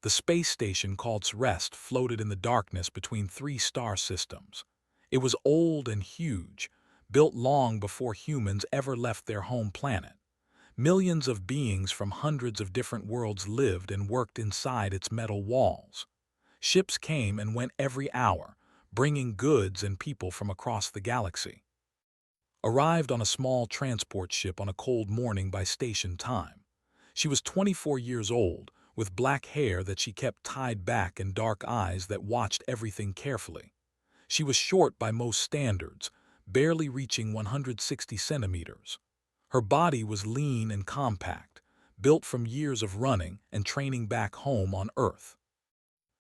The space station called Rest floated in the darkness between three star systems. It was old and huge, built long before humans ever left their home planet. Millions of beings from hundreds of different worlds lived and worked inside its metal walls. Ships came and went every hour, bringing goods and people from across the galaxy. Arrived on a small transport ship on a cold morning by station time. She was 24 years old, with black hair that she kept tied back and dark eyes that watched everything carefully. She was short by most standards, barely reaching 160 centimeters. Her body was lean and compact, built from years of running and training back home on Earth.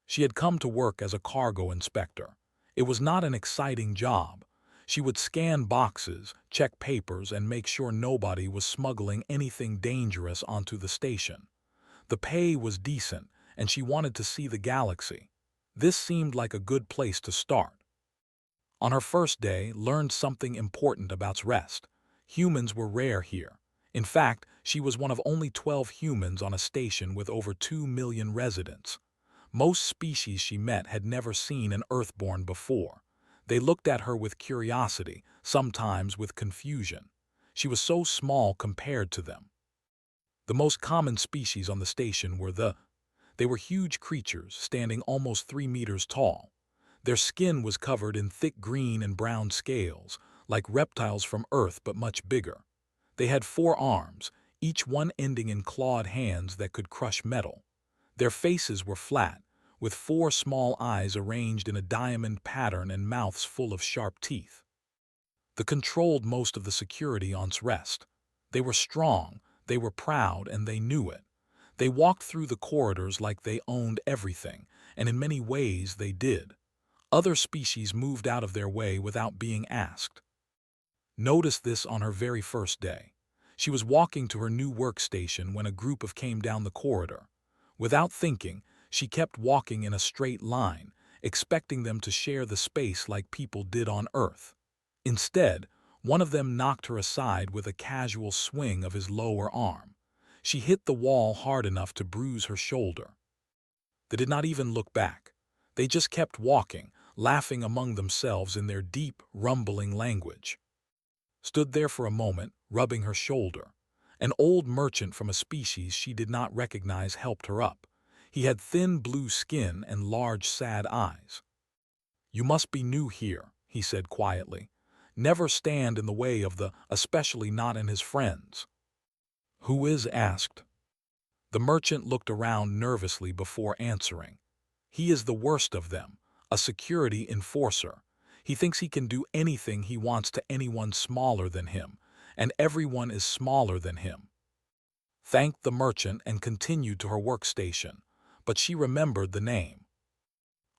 She had come to work as a cargo inspector. It was not an exciting job. She would scan boxes, check papers, and make sure nobody was smuggling anything dangerous onto the station. The pay was decent, and she wanted to see the galaxy. This seemed like a good place to start. On her first day, learned something important about Rest. Humans were rare here. In fact, she was one of only 12 humans on a station with over 2 million residents. Most species she met had never seen an Earthborn before. They looked at her with curiosity, sometimes with confusion. She was so small compared to them. The most common species on the station were They were huge creatures, standing almost 3 meters tall. Their skin was covered in thick green and brown scales, like reptiles from Earth but much bigger. They had 4 arms, each one ending in clawed hands that could crush metal. Their faces were flat, with 4 small eyes arranged in a diamond pattern and mouths full of sharp teeth. They controlled most of the security on Rest. They were strong, they were proud, and they knew it. They walked through the corridors like they owned everything, and in many ways they did. Other species moved out of their way without being asked. Notice this on her very first day. She was walking to her new workstation when a group came down the corridor. Without thinking, she kept walking in a straight line, expecting them to share the space like people did on Earth. Instead, one of them knocked her aside with a casual swing of his lower arm. She hit the wall hard enough to bruise her shoulder. They did not even look back. They just kept walking, laughing among themselves in their deep, rumbling language. Stood there for a moment, rubbing her shoulder. An old merchant from a species she did not recognize helped her up. He had thin blue skin and large, sad eyes. "You must be new here," he said quietly. "Never stand in the way of especially not in his friends." "Who is?" asked. The merchant looked around nervously before answering. "He is the worst of them, a security enforcer. He thinks he can do anything he wants to anyone smaller than him, and everyone is smaller than him." Thanked the merchant and continued to her workstation, but she remembered the name.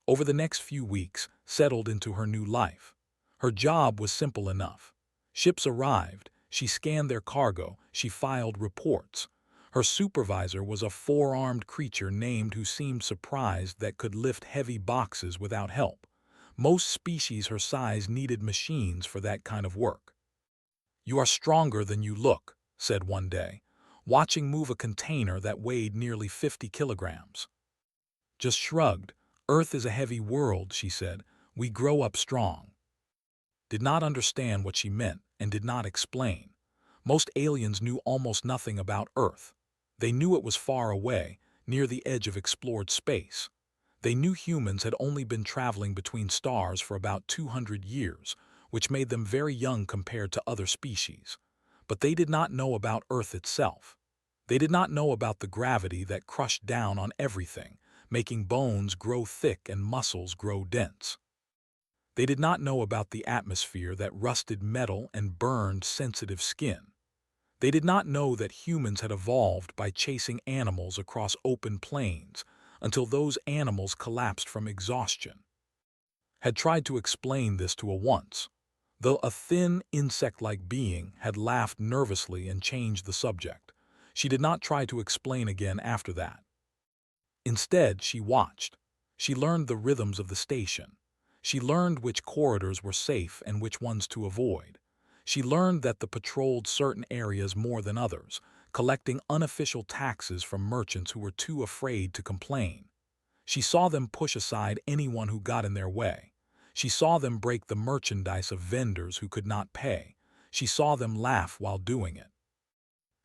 Over the next few weeks, settled into her new life. Her job was simple enough. Ships arrived, she scanned their cargo, she filed reports. Her supervisor was a 4-armed creature named who seemed surprised that could lift heavy boxes without help. Most species her size needed machines for that kind of work. "You are stronger than you look," said one day, watching move a container that weighed nearly 50 kilograms. Just shrugged. "Earth is a heavy world," she said. "We grow up strong." Did not understand what she meant and did not explain. Most aliens knew almost nothing about Earth. They knew it was far away, near the edge of explored space. They knew humans had only been traveling between stars for about 200 years, which made them very young compared to other species. But they did not know about Earth itself. They did not know about the gravity that crushed down on everything, making bones grow thick and muscles grow dense. They did not know about the atmosphere that rusted metal and burned sensitive skin. They did not know that humans had evolved by chasing animals across open plains until those animals collapsed from exhaustion. Had tried to explain this to her once, though a thin, insect-like being had laughed nervously and changed the subject. She did not try to explain again after that. Instead, she watched. She learned the rhythms of the station. She learned which corridors were safe and which ones to avoid. She learned that they patrolled certain areas more than others, collecting unofficial taxes from merchants who were too afraid to complain. She saw them push aside anyone who got in their way. She saw them break the merchandise of vendors who could not pay. She saw them laugh while doing it.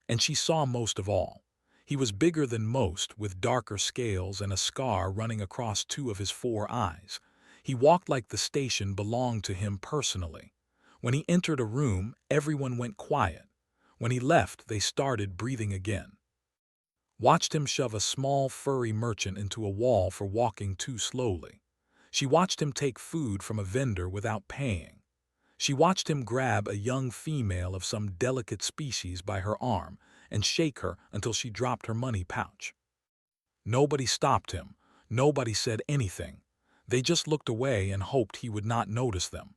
And she saw most of all. He was bigger than most, with darker scales and a scar running across two of his 4 eyes. He walked like the station belonged to him personally. When he entered a room, everyone went quiet. When he left, they started breathing again. Watched him shove a small furry merchant into a wall for walking too slowly. She watched him take food from a vendor without paying. She watched him grab a young female of some delicate species by her arm and shake her until she dropped her money pouch. Nobody stopped him. Nobody said anything. They just looked away and hoped he would not notice them.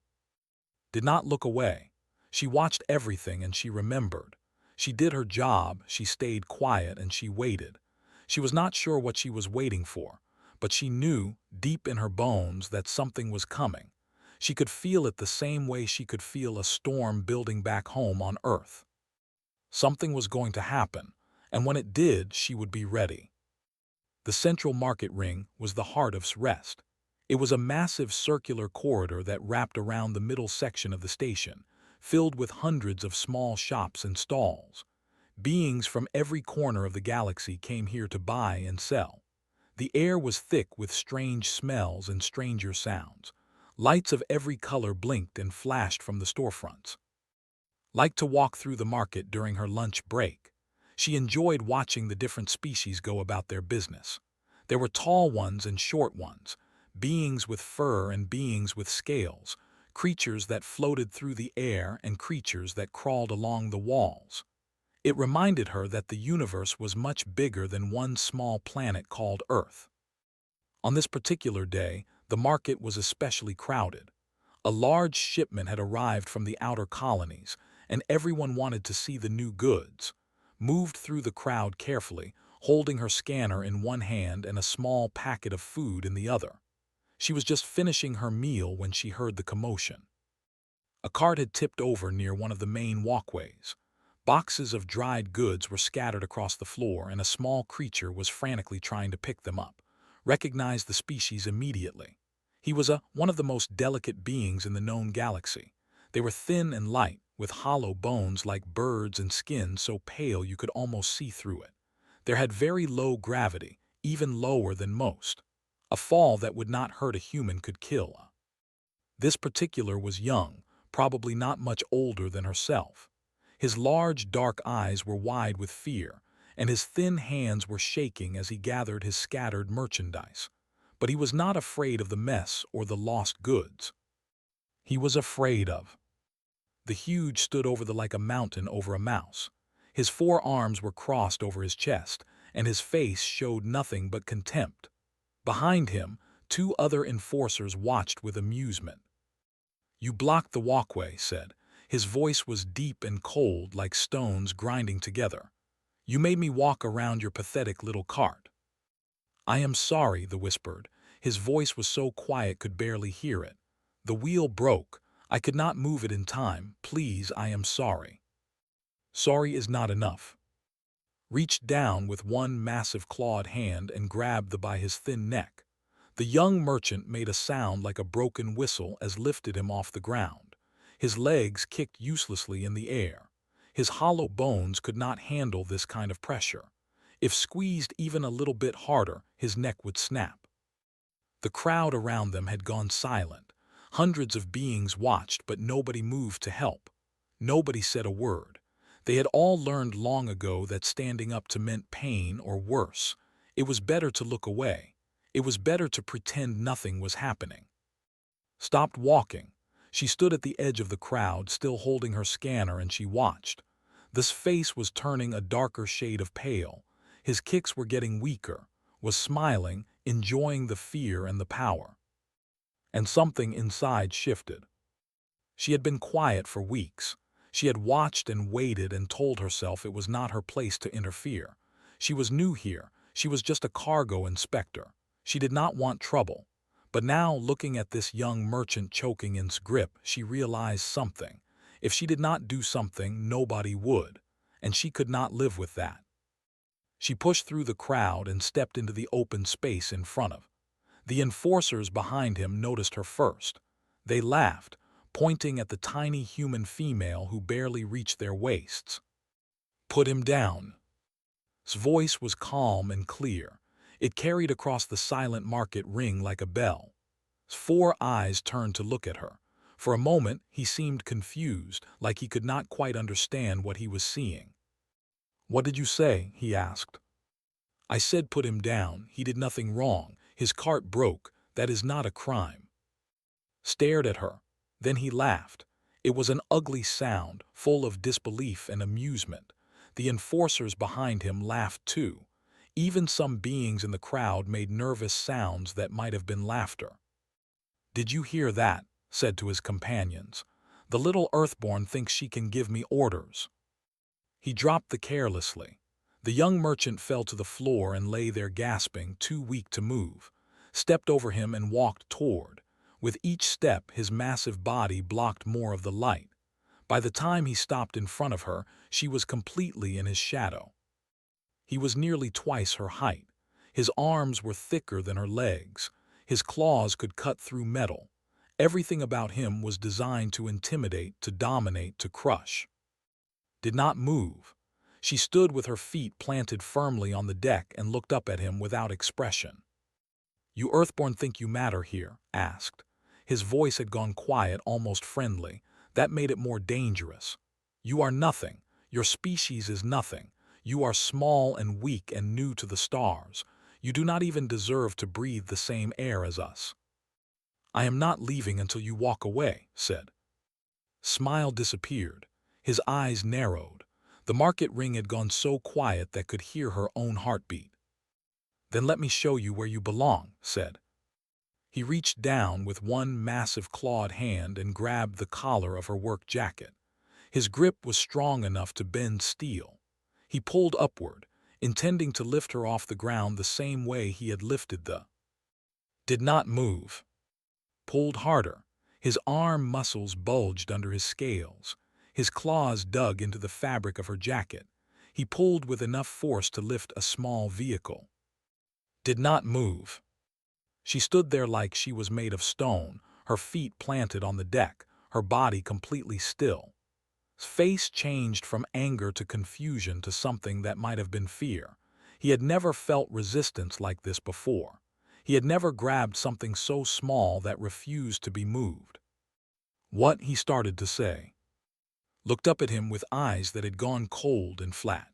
Did not look away. She watched everything and she remembered. She did her job, she stayed quiet, and she waited. She was not sure what she was waiting for, but she knew, deep in her bones, that something was coming. She could feel it the same way she could feel a storm building back home on Earth. Something was going to happen, and when it did, she would be ready. The central market ring was the heart of Rest. It was a massive circular corridor that wrapped around the middle section of the station, filled with hundreds of small shops and stalls. Beings from every corner of the galaxy came here to buy and sell. The air was thick with strange smells and stranger sounds. Lights of every color blinked and flashed from the storefronts. Liked to walk through the market during her lunch break. She enjoyed watching the different species go about their business. There were tall ones and short ones, beings with fur and beings with scales, creatures that floated through the air and creatures that crawled along the walls. It reminded her that the universe was much bigger than one small planet called Earth. On this particular day, the market was especially crowded. A large shipment had arrived from the outer colonies, and everyone wanted to see the new goods. Moved through the crowd carefully, holding her scanner in one hand and a small packet of food in the other. She was just finishing her meal when she heard the commotion. A cart had tipped over near one of the main walkways. Boxes of dried goods were scattered across the floor, and a small creature was frantically trying to pick them up. Recognized the species immediately. He was one of the most delicate beings in the known galaxy. They were thin and light, with hollow bones like birds and skin so pale you could almost see through it. There had very low gravity, even lower than most. A fall that would not hurt a human could kill. This particular was young, probably not much older than herself. His large, dark eyes were wide with fear, and his thin hands were shaking as he gathered his scattered merchandise. But he was not afraid of the mess or the lost goods. He was afraid of. The huge stood over like a mountain over a mouse. His 4 arms were crossed over his chest, and his face showed nothing but contempt. Behind him, 2 other enforcers watched with amusement. "You blocked the walkway," said. His voice was deep and cold like stones grinding together. "You made me walk around your pathetic little cart." "I am sorry," the whispered. His voice was so quiet could barely hear it. "The wheel broke. I could not move it in time. Please, I am sorry." Sorry is not enough. Reached down with one massive clawed hand and grabbed by his thin neck. The young merchant made a sound like a broken whistle as lifted him off the ground. His legs kicked uselessly in the air. His hollow bones could not handle this kind of pressure. If squeezed even a little bit harder, his neck would snap. The crowd around them had gone silent. Hundreds of beings watched, but nobody moved to help. Nobody said a word. They had all learned long ago that standing up meant pain or worse. It was better to look away. It was better to pretend nothing was happening. Stopped walking. She stood at the edge of the crowd, still holding her scanner, and she watched. This face was turning a darker shade of pale. His kicks were getting weaker, was smiling, enjoying the fear and the power. And something inside shifted. She had been quiet for weeks. She had watched and waited and told herself it was not her place to interfere. She was new here. She was just a cargo inspector. She did not want trouble. But now, looking at this young merchant choking in his grip, she realized something. If she did not do something, nobody would, and she could not live with that. She pushed through the crowd and stepped into the open space in front of. The enforcers behind him noticed her first. They laughed, pointing at the tiny human female who barely reached their waists. "Put him down." His voice was calm and clear. It carried across the silent market ring like a bell. His 4 eyes turned to look at her. For a moment, he seemed confused, like he could not quite understand what he was seeing. "What did you say?" he asked. "I said put him down. He did nothing wrong. His cart broke. That is not a crime." Stared at her. Then he laughed. It was an ugly sound, full of disbelief and amusement. The enforcers behind him laughed too. Even some beings in the crowd made nervous sounds that might have been laughter. "Did you hear that?" said to his companions. "The little Earthborn thinks she can give me orders." He dropped the carelessly. The young merchant fell to the floor and lay there gasping, too weak to move. Stepped over him and walked toward. With each step, his massive body blocked more of the light. By the time he stopped in front of her, she was completely in his shadow. He was nearly twice her height. His arms were thicker than her legs. His claws could cut through metal. Everything about him was designed to intimidate, to dominate, to crush. Did not move. She stood with her feet planted firmly on the deck and looked up at him without expression. "You Earthborn think you matter here?" asked. His voice had gone quiet, almost friendly. That made it more dangerous. "You are nothing. Your species is nothing. You are small and weak and new to the stars. You do not even deserve to breathe the same air as us." "I am not leaving until you walk away," said. Smile disappeared. His eyes narrowed. The market ring had gone so quiet that could hear her own heartbeat. "Then let me show you where you belong," said. He reached down with one massive clawed hand and grabbed the collar of her work jacket. His grip was strong enough to bend steel. He pulled upward, intending to lift her off the ground the same way he had lifted the. Did not move. Pulled harder. His arm muscles bulged under his scales. His claws dug into the fabric of her jacket. He pulled with enough force to lift a small vehicle. Did not move. She stood there like she was made of stone, her feet planted on the deck, her body completely still. His face changed from anger to confusion to something that might have been fear. He had never felt resistance like this before. He had never grabbed something so small that refused to be moved. "What?" he started to say. Looked up at him with eyes that had gone cold and flat.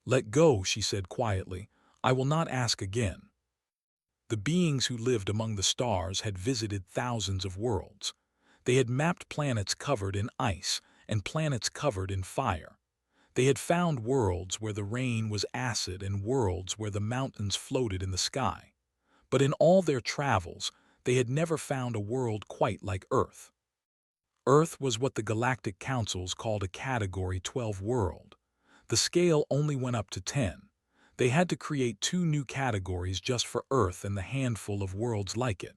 "Let go," she said quietly. "I will not ask again." The beings who lived among the stars had visited thousands of worlds. They had mapped planets covered in ice and planets covered in fire. They had found worlds where the rain was acid and worlds where the mountains floated in the sky. But in all their travels, they had never found a world quite like Earth. Earth was what the Galactic Councils called a Category 12 world. The scale only went up to 10. They had to create 2 new categories just for Earth and the handful of worlds like it.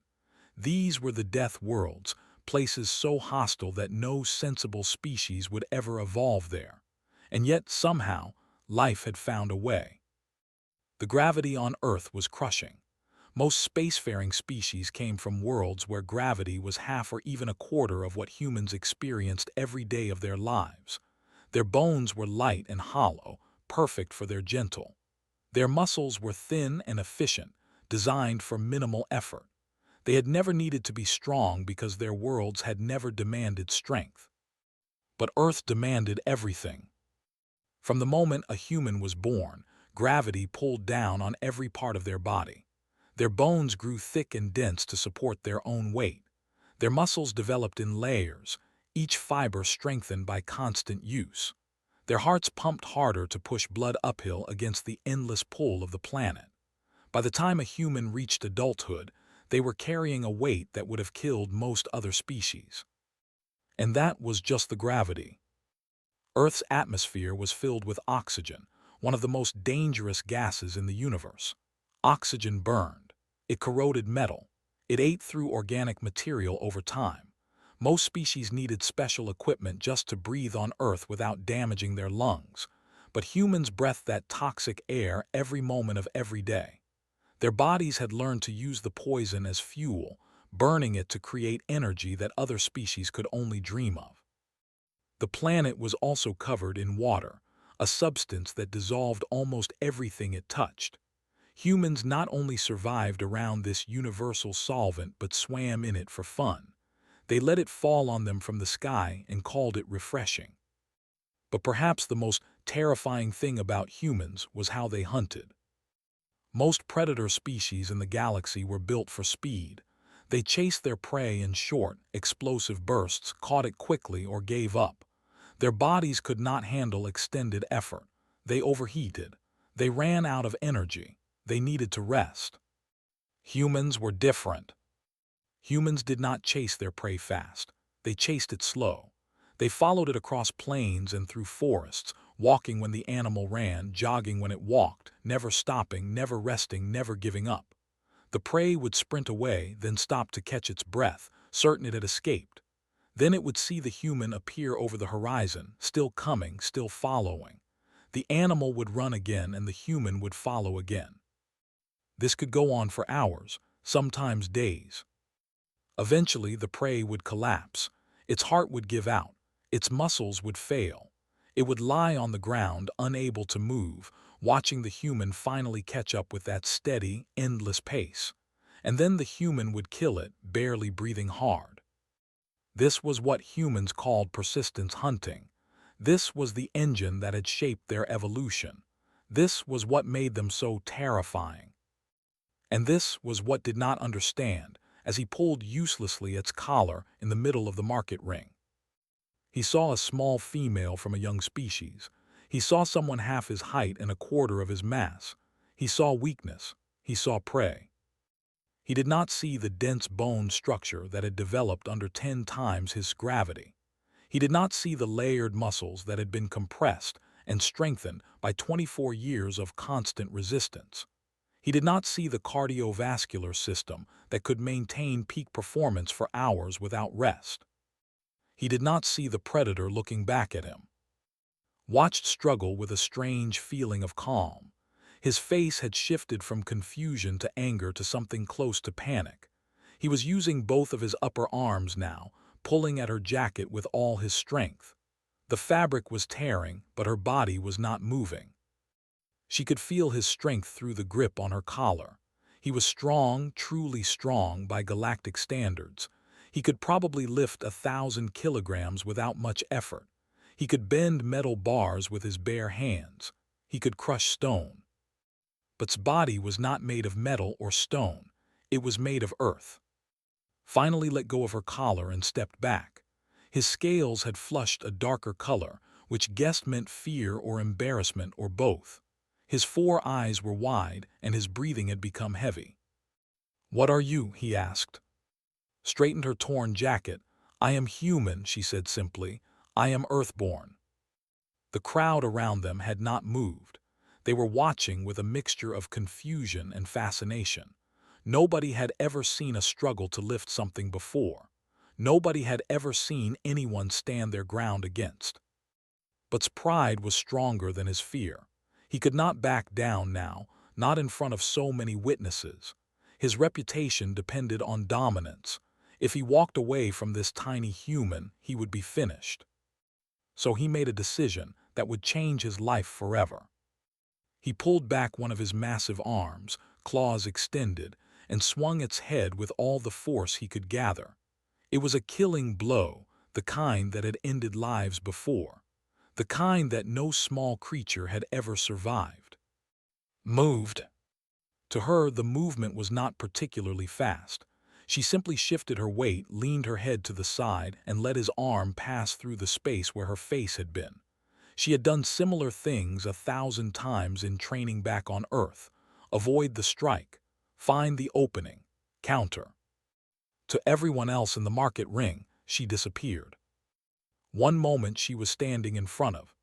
These were the Death Worlds, places so hostile that no sensible species would ever evolve there. And yet, somehow, life had found a way. The gravity on Earth was crushing. Most spacefaring species came from worlds where gravity was half or even a quarter of what humans experienced every day of their lives. Their bones were light and hollow, perfect for their gentle. Their muscles were thin and efficient, designed for minimal effort. They had never needed to be strong because their worlds had never demanded strength. But Earth demanded everything. From the moment a human was born, gravity pulled down on every part of their body. Their bones grew thick and dense to support their own weight. Their muscles developed in layers, each fiber strengthened by constant use. Their hearts pumped harder to push blood uphill against the endless pull of the planet. By the time a human reached adulthood, they were carrying a weight that would have killed most other species. And that was just the gravity. Earth's atmosphere was filled with oxygen, one of the most dangerous gases in the universe. Oxygen burned. It corroded metal. It ate through organic material over time. Most species needed special equipment just to breathe on Earth without damaging their lungs. But humans breathed that toxic air every moment of every day. Their bodies had learned to use the poison as fuel, burning it to create energy that other species could only dream of. The planet was also covered in water, a substance that dissolved almost everything it touched. Humans not only survived around this universal solvent but swam in it for fun. They let it fall on them from the sky and called it refreshing. But perhaps the most terrifying thing about humans was how they hunted. Most predator species in the galaxy were built for speed. They chased their prey in short, explosive bursts, caught it quickly, or gave up. Their bodies could not handle extended effort. They overheated. They ran out of energy. They needed to rest. Humans were different. Humans did not chase their prey fast. They chased it slow. They followed it across plains and through forests, walking when the animal ran, jogging when it walked, never stopping, never resting, never giving up. The prey would sprint away, then stop to catch its breath, certain it had escaped. Then it would see the human appear over the horizon, still coming, still following. The animal would run again and the human would follow again. This could go on for hours, sometimes days. Eventually, the prey would collapse. Its heart would give out. Its muscles would fail. It would lie on the ground, unable to move, watching the human finally catch up with that steady, endless pace. And then the human would kill it, barely breathing hard. This was what humans called persistence hunting. This was the engine that had shaped their evolution. This was what made them so terrifying. And this was what did not understand, as he pulled uselessly its collar in the middle of the market ring. He saw a small female from a young species. He saw someone half his height and a quarter of his mass. He saw weakness. He saw prey. He did not see the dense bone structure that had developed under 10 times his gravity. He did not see the layered muscles that had been compressed and strengthened by 24 years of constant resistance. He did not see the cardiovascular system that could maintain peak performance for hours without rest. He did not see the predator looking back at him. Watched struggle with a strange feeling of calm. His face had shifted from confusion to anger to something close to panic. He was using both of his upper arms now, pulling at her jacket with all his strength. The fabric was tearing, but her body was not moving. She could feel his strength through the grip on her collar. He was strong, truly strong by galactic standards. He could probably lift 1,000 kilograms without much effort. He could bend metal bars with his bare hands. He could crush stone. But's body was not made of metal or stone. It was made of earth. Finally let go of her collar and stepped back. His scales had flushed a darker color, which guessed meant fear or embarrassment or both. His 4 eyes were wide, and his breathing had become heavy. "What are you?" he asked. Straightened her torn jacket. "I am human," she said simply. "I am Earthborn." The crowd around them had not moved. They were watching with a mixture of confusion and fascination. Nobody had ever seen a struggle to lift something before. Nobody had ever seen anyone stand their ground against. But's pride was stronger than his fear. He could not back down now, not in front of so many witnesses. His reputation depended on dominance. If he walked away from this tiny human, he would be finished. So he made a decision that would change his life forever. He pulled back one of his massive arms, claws extended, and swung its head with all the force he could gather. It was a killing blow, the kind that had ended lives before. The kind that no small creature had ever survived. Moved. To her, the movement was not particularly fast. She simply shifted her weight, leaned her head to the side, and let his arm pass through the space where her face had been. She had done similar things 1,000 times in training back on Earth. Avoid the strike. Find the opening. Counter. To everyone else in the market ring, she disappeared. One moment she was standing in front of.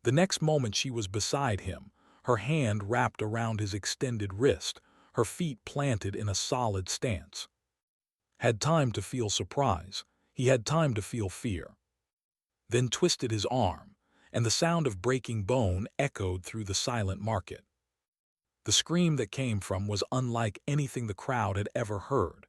The next moment she was beside him, her hand wrapped around his extended wrist, her feet planted in a solid stance. Had time to feel surprise. He had time to feel fear. Then twisted his arm, and the sound of breaking bone echoed through the silent market. The scream that came from was unlike anything the crowd had ever heard.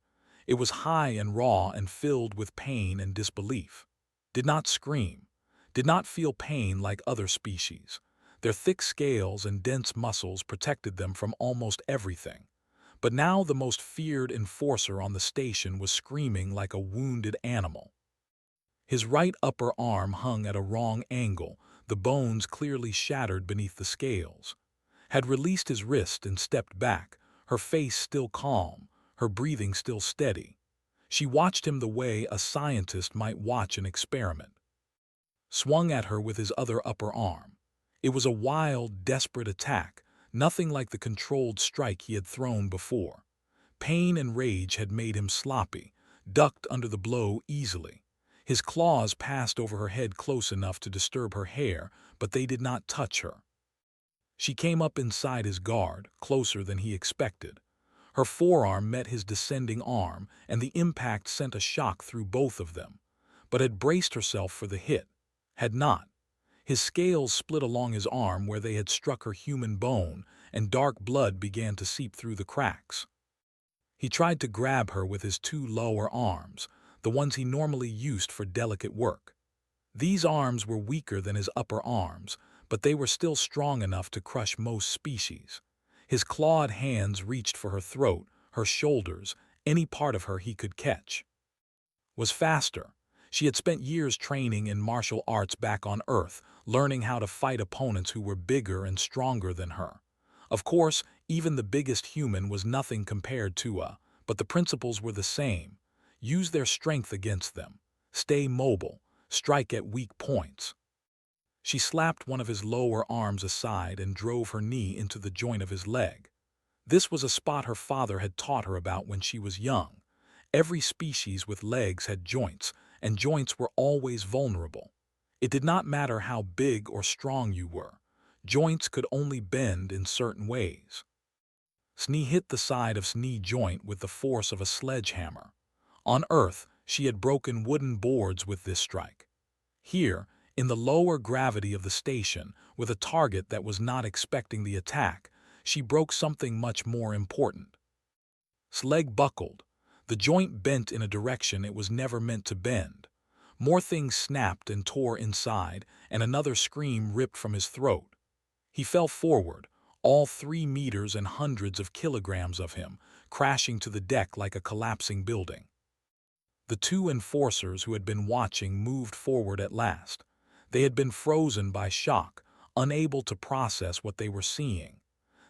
It was high and raw and filled with pain and disbelief. Did not scream, did not feel pain like other species. Their thick scales and dense muscles protected them from almost everything. But now the most feared enforcer on the station was screaming like a wounded animal. His right upper arm hung at a wrong angle, the bones clearly shattered beneath the scales. Had released his wrist and stepped back, her face still calm, her breathing still steady. She watched him the way a scientist might watch an experiment. Swung at her with his other upper arm. It was a wild, desperate attack, nothing like the controlled strike he had thrown before. Pain and rage had made him sloppy, ducked under the blow easily. His claws passed over her head close enough to disturb her hair, but they did not touch her. She came up inside his guard, closer than he expected. Her forearm met his descending arm, and the impact sent a shock through both of them. But had braced herself for the hit. Had not. His scales split along his arm where they had struck her human bone, and dark blood began to seep through the cracks. He tried to grab her with his two lower arms, the ones he normally used for delicate work. These arms were weaker than his upper arms, but they were still strong enough to crush most species. His clawed hands reached for her throat, her shoulders, any part of her he could catch. Was faster. She had spent years training in martial arts back on Earth, learning how to fight opponents who were bigger and stronger than her. Of course, even the biggest human was nothing compared to but the principles were the same. Use their strength against them. Stay mobile. Strike at weak points. She slapped one of his lower arms aside and drove her knee into the joint of his leg. This was a spot her father had taught her about when she was young. Every species with legs had joints, and joints were always vulnerable. It did not matter how big or strong you were. Joints could only bend in certain ways. Snee hit the side of Snee joint with the force of a sledgehammer. On Earth, she had broken wooden boards with this strike. Here, in the lower gravity of the station, with a target that was not expecting the attack, she broke something much more important. Leg buckled. The joint bent in a direction it was never meant to bend. More things snapped and tore inside, and another scream ripped from his throat. He fell forward, all 3 meters and hundreds of kilograms of him, crashing to the deck like a collapsing building. The two enforcers who had been watching moved forward at last. They had been frozen by shock, unable to process what they were seeing.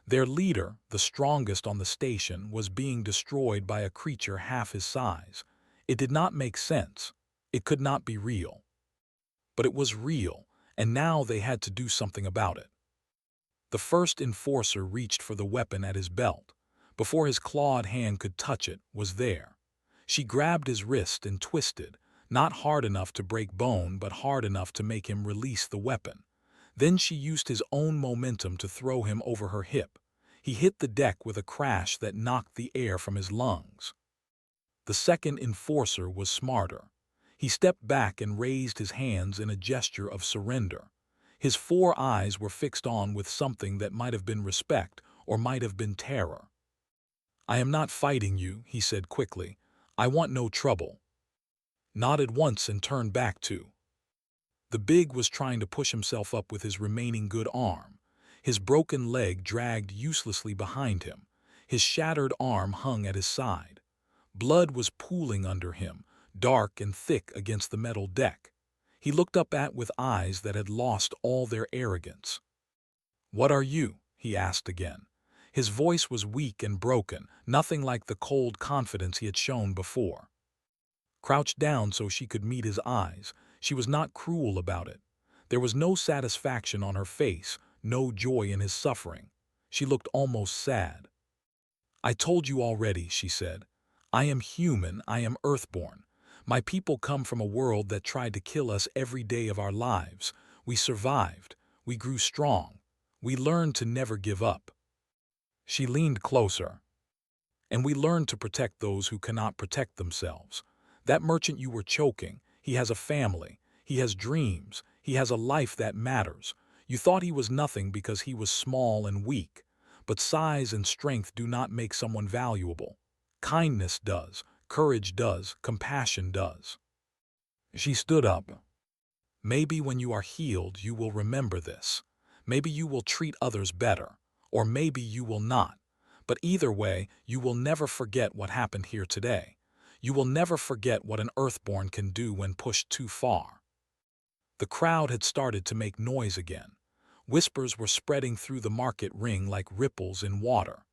Their leader, the strongest on the station, was being destroyed by a creature half his size. It did not make sense. It could not be real. But it was real, and now they had to do something about it. The first enforcer reached for the weapon at his belt. Before his clawed hand could touch it, was there. She grabbed his wrist and twisted, not hard enough to break bone, but hard enough to make him release the weapon. Then she used his own momentum to throw him over her hip. He hit the deck with a crash that knocked the air from his lungs. The second enforcer was smarter. He stepped back and raised his hands in a gesture of surrender. His 4 eyes were fixed on with something that might have been respect or might have been terror. "I am not fighting you," he said quickly. "I want no trouble." Nodded once and turned back too. The big was trying to push himself up with his remaining good arm. His broken leg dragged uselessly behind him. His shattered arm hung at his side. Blood was pooling under him, dark and thick against the metal deck. He looked up with eyes that had lost all their arrogance. "What are you?" he asked again. His voice was weak and broken, nothing like the cold confidence he had shown before. Crouched down so she could meet his eyes, she was not cruel about it. There was no satisfaction on her face, no joy in his suffering. She looked almost sad. "I told you already," she said. "I am human, I am Earthborn. My people come from a world that tried to kill us every day of our lives. We survived. We grew strong. We learned to never give up." She leaned closer. "And we learned to protect those who cannot protect themselves. That merchant you were choking, he has a family. He has dreams. He has a life that matters. You thought he was nothing because he was small and weak. But size and strength do not make someone valuable. Kindness does, courage does, compassion does. She stood up. Maybe when you are healed, you will remember this. Maybe you will treat others better, or maybe you will not. But either way, you will never forget what happened here today. You will never forget what an Earthborn can do when pushed too far. The crowd had started to make noise again. Whispers were spreading through the market ring like ripples in water.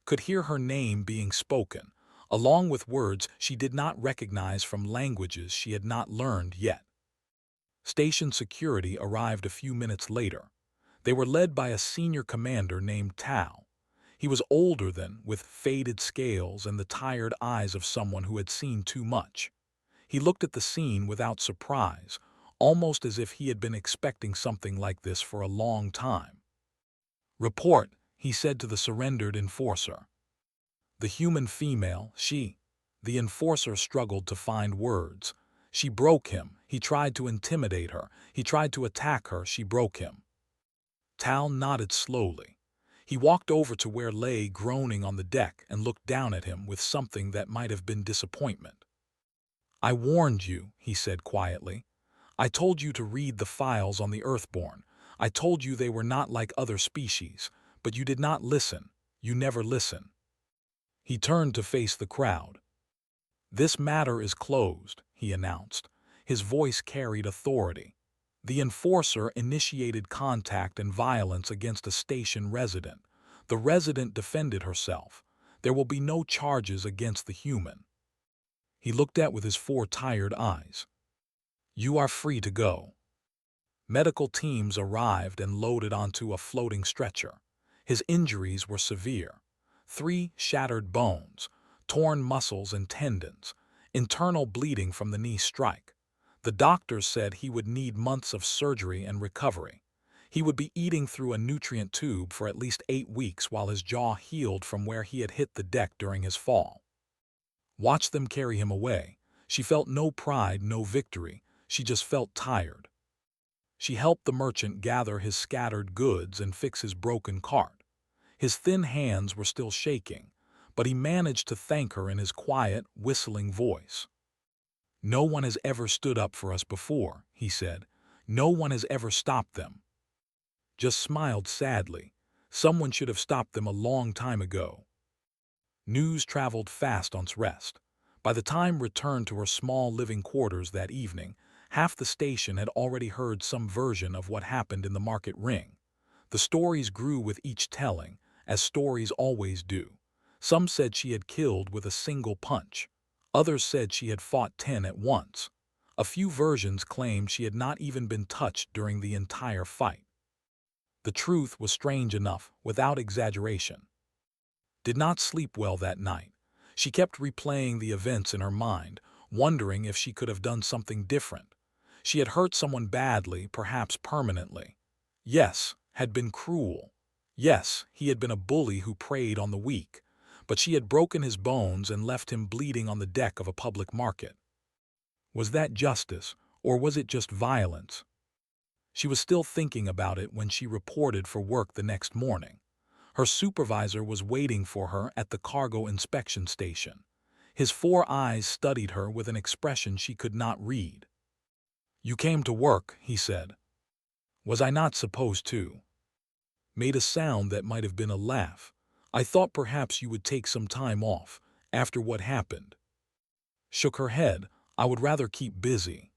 Could hear her name being spoken, along with words she did not recognize from languages she had not learned yet. Station security arrived a few minutes later. They were led by a senior commander named Tao. He was older than, with faded scales and the tired eyes of someone who had seen too much. He looked at the scene without surprise, almost as if he had been expecting something like this for a long time. "Report," he said to the surrendered enforcer. The human female, the enforcer struggled to find words. She broke him. He tried to intimidate her. He tried to attack her. She broke him. Tal nodded slowly. He walked over to where lay groaning on the deck and looked down at him with something that might have been disappointment. "I warned you," he said quietly. "I told you to read the files on the Earthborn. I told you they were not like other species, but you did not listen. You never listen." He turned to face the crowd. "This matter is closed," he announced. His voice carried authority. The enforcer initiated contact and violence against a station resident. The resident defended herself. There will be no charges against the human. He looked at with his 4 tired eyes. "You are free to go." Medical teams arrived and loaded onto a floating stretcher. His injuries were severe. 3 shattered bones, torn muscles and tendons, internal bleeding from the knee strike. The doctors said he would need months of surgery and recovery. He would be eating through a nutrient tube for at least 8 weeks while his jaw healed from where he had hit the deck during his fall. Watch them carry him away. She felt no pride, no victory. She just felt tired. She helped the merchant gather his scattered goods and fix his broken cart. His thin hands were still shaking, but he managed to thank her in his quiet, whistling voice. "No one has ever stood up for us before," he said. "No one has ever stopped them." Just smiled sadly. Someone should have stopped them a long time ago. News traveled fast on rest. By the time returned to her small living quarters that evening, half the station had already heard some version of what happened in the market ring. The stories grew with each telling, as stories always do. Some said she had killed with a single punch. Others said she had fought 10 at once. A few versions claimed she had not even been touched during the entire fight. The truth was strange enough, without exaggeration. Did not sleep well that night. She kept replaying the events in her mind, wondering if she could have done something different. She had hurt someone badly, perhaps permanently. Yes, had been cruel. Yes, he had been a bully who preyed on the weak. But she had broken his bones and left him bleeding on the deck of a public market. Was that justice, or was it just violence? She was still thinking about it when she reported for work the next morning. Her supervisor was waiting for her at the cargo inspection station. His 4 eyes studied her with an expression she could not read. "You came to work," he said. "Was I not supposed to?" Made a sound that might have been a laugh. "I thought perhaps you would take some time off, after what happened." Shook her head. "I would rather keep busy."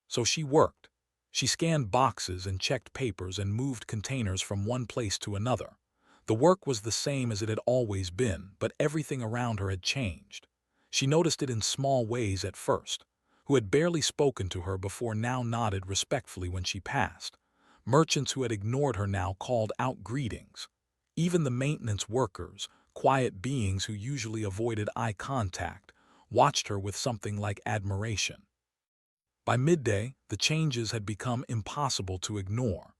So she worked. She scanned boxes and checked papers and moved containers from one place to another. The work was the same as it had always been, but everything around her had changed. She noticed it in small ways at first. Who had barely spoken to her before now nodded respectfully when she passed. Merchants who had ignored her now called out greetings. Even the maintenance workers, quiet beings who usually avoided eye contact, watched her with something like admiration. By midday, the changes had become impossible to ignore.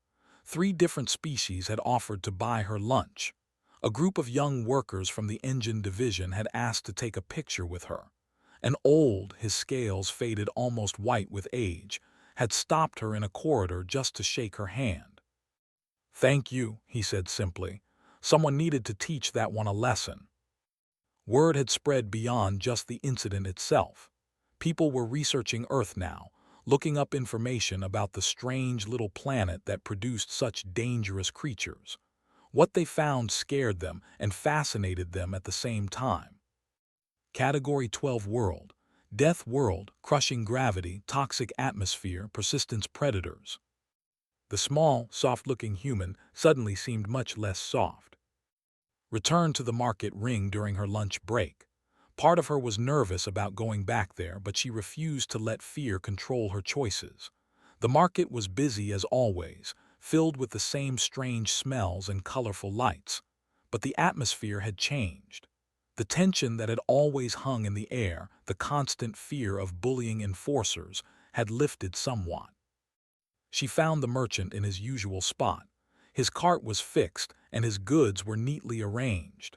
3 different species had offered to buy her lunch. A group of young workers from the engine division had asked to take a picture with her. An old, his scales faded almost white with age, had stopped her in a corridor just to shake her hand. "Thank you," he said simply. Someone needed to teach that one a lesson. Word had spread beyond just the incident itself. People were researching Earth now, looking up information about the strange little planet that produced such dangerous creatures. What they found scared them and fascinated them at the same time. Category 12 World. Death world, crushing gravity, toxic atmosphere, persistence predators. The small, soft-looking human suddenly seemed much less soft. Returned to the market ring during her lunch break. Part of her was nervous about going back there, but she refused to let fear control her choices. The market was busy as always, filled with the same strange smells and colorful lights. But the atmosphere had changed. The tension that had always hung in the air, the constant fear of bullying enforcers, had lifted somewhat. She found the merchant in his usual spot. His cart was fixed, and his goods were neatly arranged.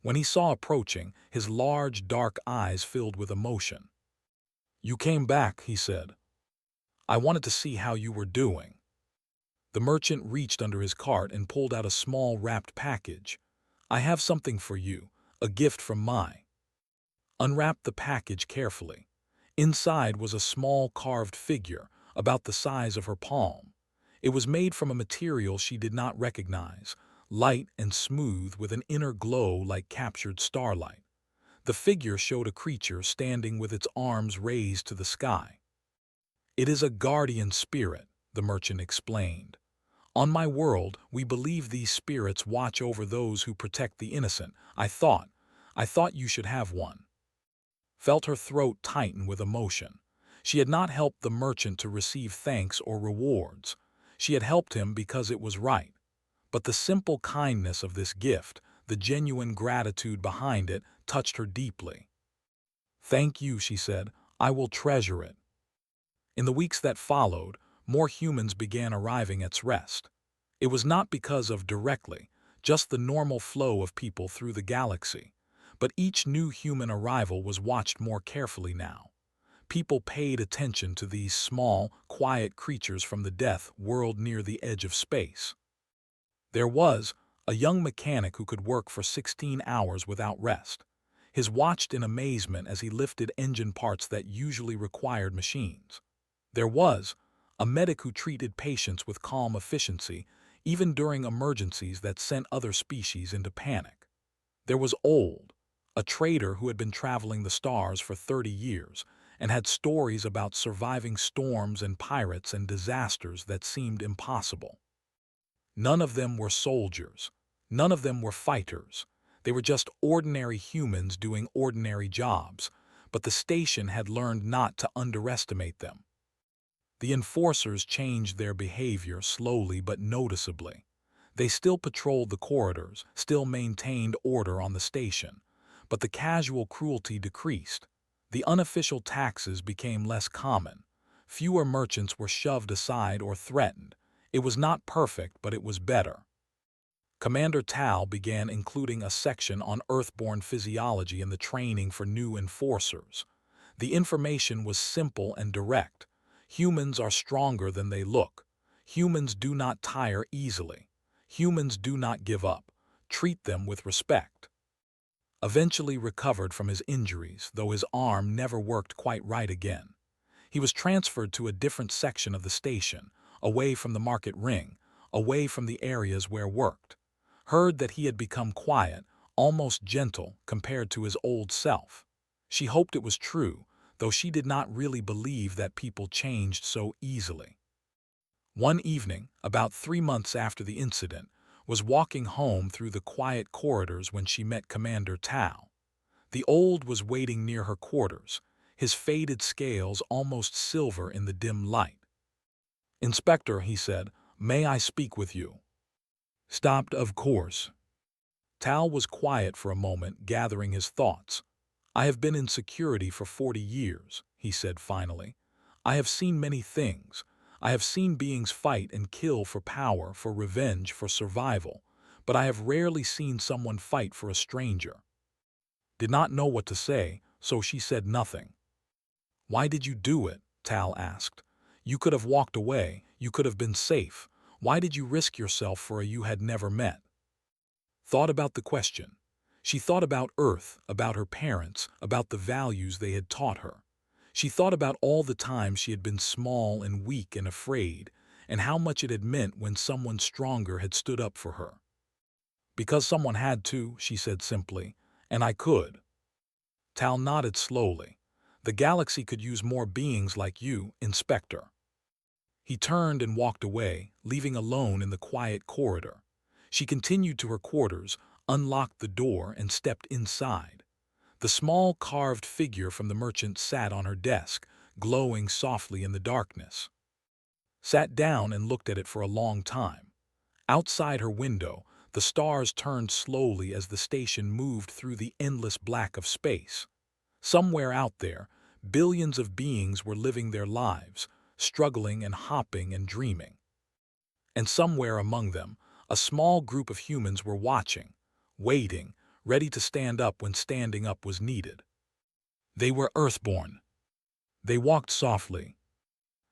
When he saw approaching, his large, dark eyes filled with emotion. "You came back," he said. "I wanted to see how you were doing." The merchant reached under his cart and pulled out a small wrapped package. "I have something for you, a gift from Mai." Unwrapped the package carefully. Inside was a small carved figure, about the size of her palm. It was made from a material she did not recognize, light and smooth with an inner glow like captured starlight. The figure showed a creature standing with its arms raised to the sky. "It is a guardian spirit," the merchant explained. "On my world, we believe these spirits watch over those who protect the innocent. I thought you should have one." Felt her throat tighten with emotion. She had not helped the merchant to receive thanks or rewards. She had helped him because it was right. But the simple kindness of this gift, the genuine gratitude behind it, touched her deeply. "Thank you," she said. "I will treasure it." In the weeks that followed, more humans began arriving at Rest. It was not because of directly, just the normal flow of people through the galaxy. But each new human arrival was watched more carefully now. People paid attention to these small, quiet creatures from the death world near the edge of space. There was a young mechanic who could work for 16 hours without rest. His watched in amazement as he lifted engine parts that usually required machines. There was a medic who treated patients with calm efficiency, even during emergencies that sent other species into panic. There was Old, a trader who had been traveling the stars for 30 years and had stories about surviving storms and pirates and disasters that seemed impossible. None of them were soldiers. None of them were fighters. They were just ordinary humans doing ordinary jobs, but the station had learned not to underestimate them. The enforcers changed their behavior slowly but noticeably. They still patrolled the corridors, still maintained order on the station, but the casual cruelty decreased. The unofficial taxes became less common. Fewer merchants were shoved aside or threatened. It was not perfect, but it was better. Commander Tal began including a section on Earthborn physiology in the training for new enforcers. The information was simple and direct. Humans are stronger than they look. Humans do not tire easily. Humans do not give up. Treat them with respect. Eventually recovered from his injuries, though his arm never worked quite right again. He was transferred to a different section of the station, away from the market ring, away from the areas where worked. Heard that he had become quiet, almost gentle compared to his old self. She hoped it was true, though she did not really believe that people changed so easily. One evening, about 3 months after the incident, was walking home through the quiet corridors when she met Commander Tao. The Old was waiting near her quarters, his faded scales almost silver in the dim light. "Inspector," he said, "may I speak with you?" "Stopped, of course." Tal was quiet for a moment, gathering his thoughts. "I have been in security for 40 years, he said finally. "I have seen many things. I have seen beings fight and kill for power, for revenge, for survival, but I have rarely seen someone fight for a stranger." Did not know what to say, so she said nothing. "Why did you do it?" Tal asked. "You could have walked away. You could have been safe. Why did you risk yourself for a you had never met?" thought about the question. She thought about Earth, about her parents, about the values they had taught her. She thought about all the times she had been small and weak and afraid, and how much it had meant when someone stronger had stood up for her. "Because someone had to," she said simply, "and I could." Tal nodded slowly. "The galaxy could use more beings like you, Inspector." He turned and walked away, leaving alone in the quiet corridor. She continued to her quarters, unlocked the door, and stepped inside. The small carved figure from the merchant sat on her desk, glowing softly in the darkness. Sat down and looked at it for a long time. Outside her window, the stars turned slowly as the station moved through the endless black of space. Somewhere out there, billions of beings were living their lives, struggling and hopping and dreaming. And somewhere among them, a small group of humans were watching, waiting, ready to stand up when standing up was needed. They were Earthborn. They walked softly,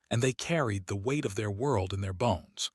and they carried the weight of their world in their bones.